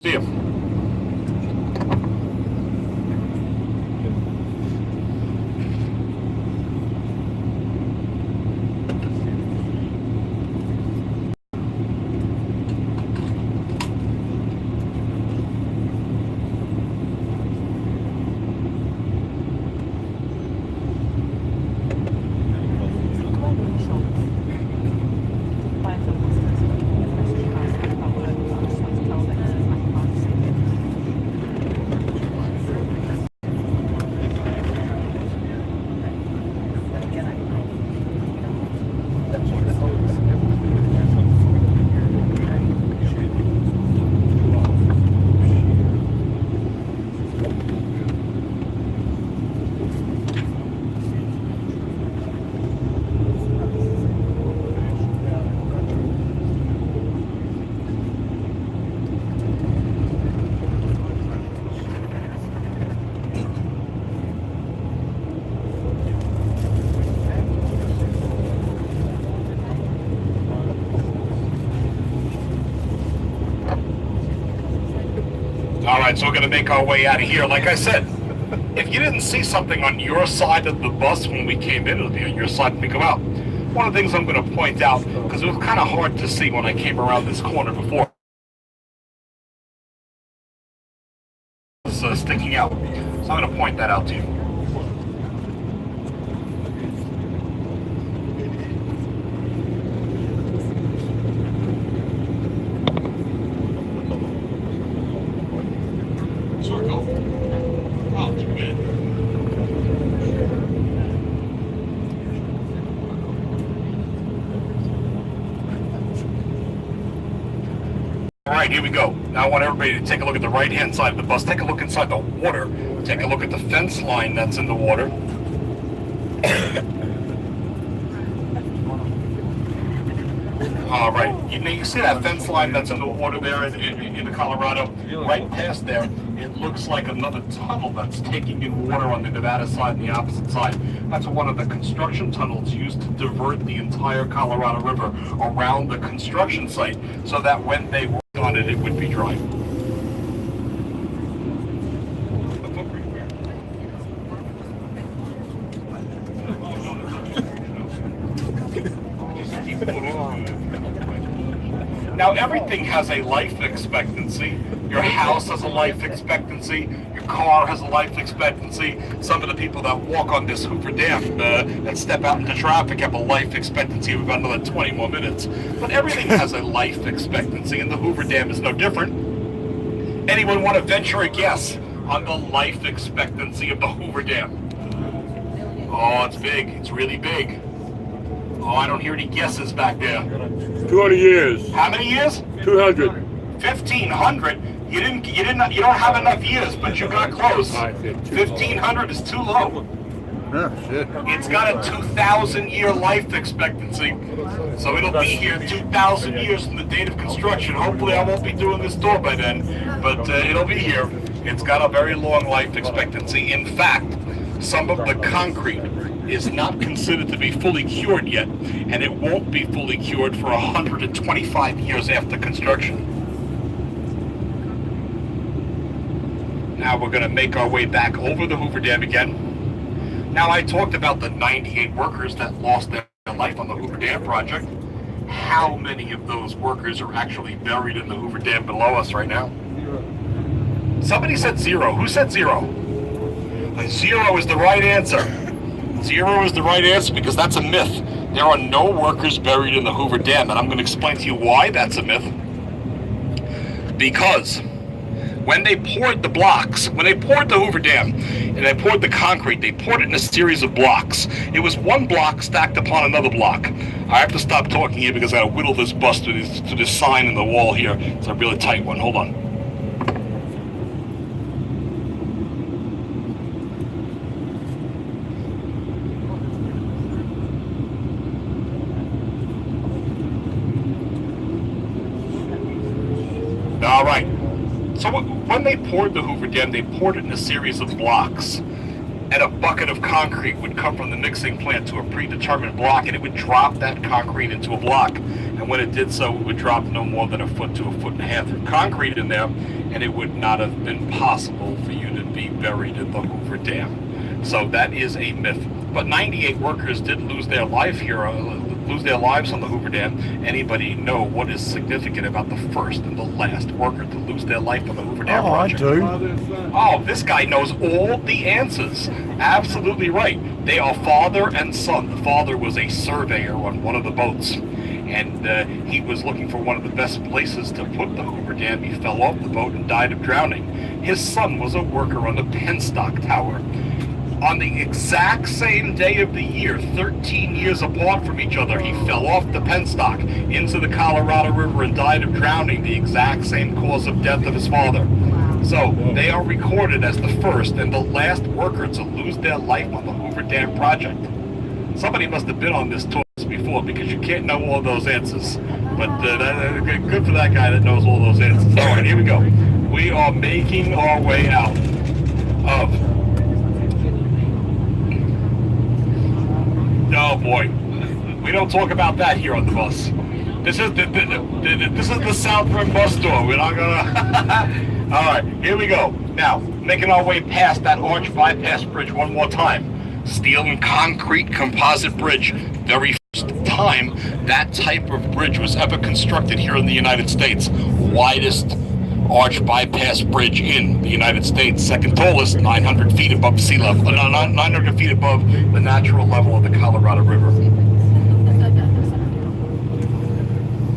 See you. All right, so we're going to make our way out of here. Like I said, if you didn't see something on your side of the bus when we came in, it'll be on your side when we come out. One of the things I'm going to point out, because it was kind of hard to see when I came around this corner before, it's sticking out. So I'm going to point that out to you. Circle. Oh, too bad. All right, here we go. Now I want everybody to take a look at the right-hand side of the bus. Take a look inside the water. Take a look at the fence line that's in the water. All right, you see that fence line that's in the water there in the Colorado? Right past there, it looks like another tunnel that's taking in water on the Nevada side and the opposite side. That's one of the construction tunnels used to divert the entire Colorado River around the construction site so that when they worked on it, it would be dry. Now, everything has a life expectancy. Your house has a life expectancy. Your car has a life expectancy. Some of the people that walk on this Hoover Dam and step out into traffic have a life expectancy of about another 20 more minutes. But everything has a life expectancy, and the Hoover Dam is no different. Anyone want to venture a guess on the life expectancy of the Hoover Dam? Oh, it's big. It's really big. Oh, I don't hear any guesses back there. 200 years. How many years? 200. 1,500. You don't have enough years, but you got close. 1,500 is too low. Oh, shit. It's got a 2,000-year life expectancy, so it'll be here 2,000 years from the date of construction. Hopefully, I won't be doing this tour by then, but it'll be here. It's got a very long life expectancy. In fact, some of the concrete is not considered to be fully cured yet, and it won't be fully cured for 125 years after construction. Now we're going to make our way back over the Hoover Dam again. Now, I talked about the 98 workers that lost their life on the Hoover Dam project. How many of those workers are actually buried in the Hoover Dam below us right now? Somebody said zero. Who said zero? Zero is the right answer. Zero is the right answer because that's a myth. There are no workers buried in the Hoover Dam, and I'm going to explain to you why that's a myth. Because when they poured the blocks, when they poured the Hoover Dam, and they poured the concrete, they poured it in a series of blocks. It was one block stacked upon another block. I have to stop talking here because I got to whittle this bus to this sign in the wall here. It's a really tight one. Hold on. All right. So when they poured the Hoover Dam, they poured it in a series of blocks. and a bucket of concrete would come from the mixing plant to a predetermined block, and it would drop that concrete into a block. And when it did so, it would drop no more than a foot to a foot and a half of concrete in there, and it would not have been possible for you to be buried in the Hoover Dam. So that is a myth. But 98 workers did lose their lives on the Hoover Dam. Anybody know what is significant about the first and the last worker to lose their life on the Hoover Dam project? I do. Oh, this guy knows all the answers. Absolutely right. They are father and son. The father was a surveyor on one of the boats, and he was looking for one of the best places to put the Hoover Dam. He fell off the boat and died of drowning. His son was a worker on the penstock tower. On the exact same day of the year, 13 years apart from each other, he fell off the penstock into the Colorado River and died of drowning, the exact same cause of death of his father. So they are recorded as the first and the last worker to lose their life on the Hoover Dam project. Somebody must have been on this tour before, because you can't know all those answers. But good for that guy that knows all those answers. All right, here we go. We are making our way out of... Oh boy, we don't talk about that here on the bus. This is the South Rim bus tour. We're not gonna. All right, here we go. Now, making our way past that orange bypass bridge one more time. Steel and concrete composite bridge. Very first time that type of bridge was ever constructed here in the United States. Widest arch bypass bridge in the United States, second tallest, 900 feet above sea level, 900 feet above the natural level of the Colorado River.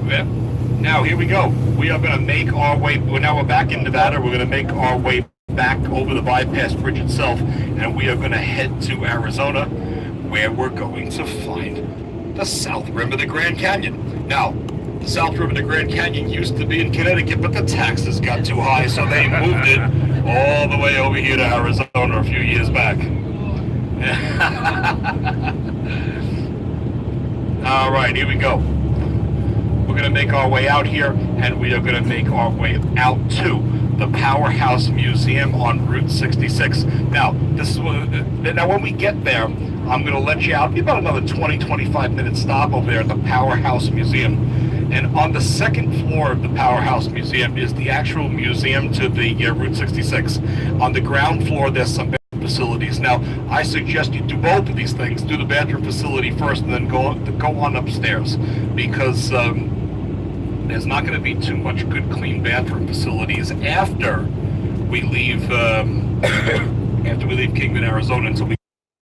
Yeah. Now here we go. We are going to make our way. We're back in Nevada. We're going to make our way back over the bypass bridge itself, and we are going to head to Arizona, where we're going to find the south rim of the Grand Canyon. Now, the south rim of the Grand Canyon used to be in Connecticut, but the taxes got too high, so they moved it all the way over here to Arizona a few years back. All right, here we go. We're going to make our way out here, and we are going to make our way out to the Powerhouse Museum on Route 66. Now, when we get there, I'm going to let you out. It'll be about another 20-25 minute stop over there at the Powerhouse Museum. And on the second floor of the Powerhouse Museum is the actual museum to the Route 66. On the ground floor, there's some bathroom facilities. Now, I suggest you do both of these things. Do the bathroom facility first, and then go on upstairs, because there's not going to be too much good, clean bathroom facilities after we leave Kingman, Arizona, until we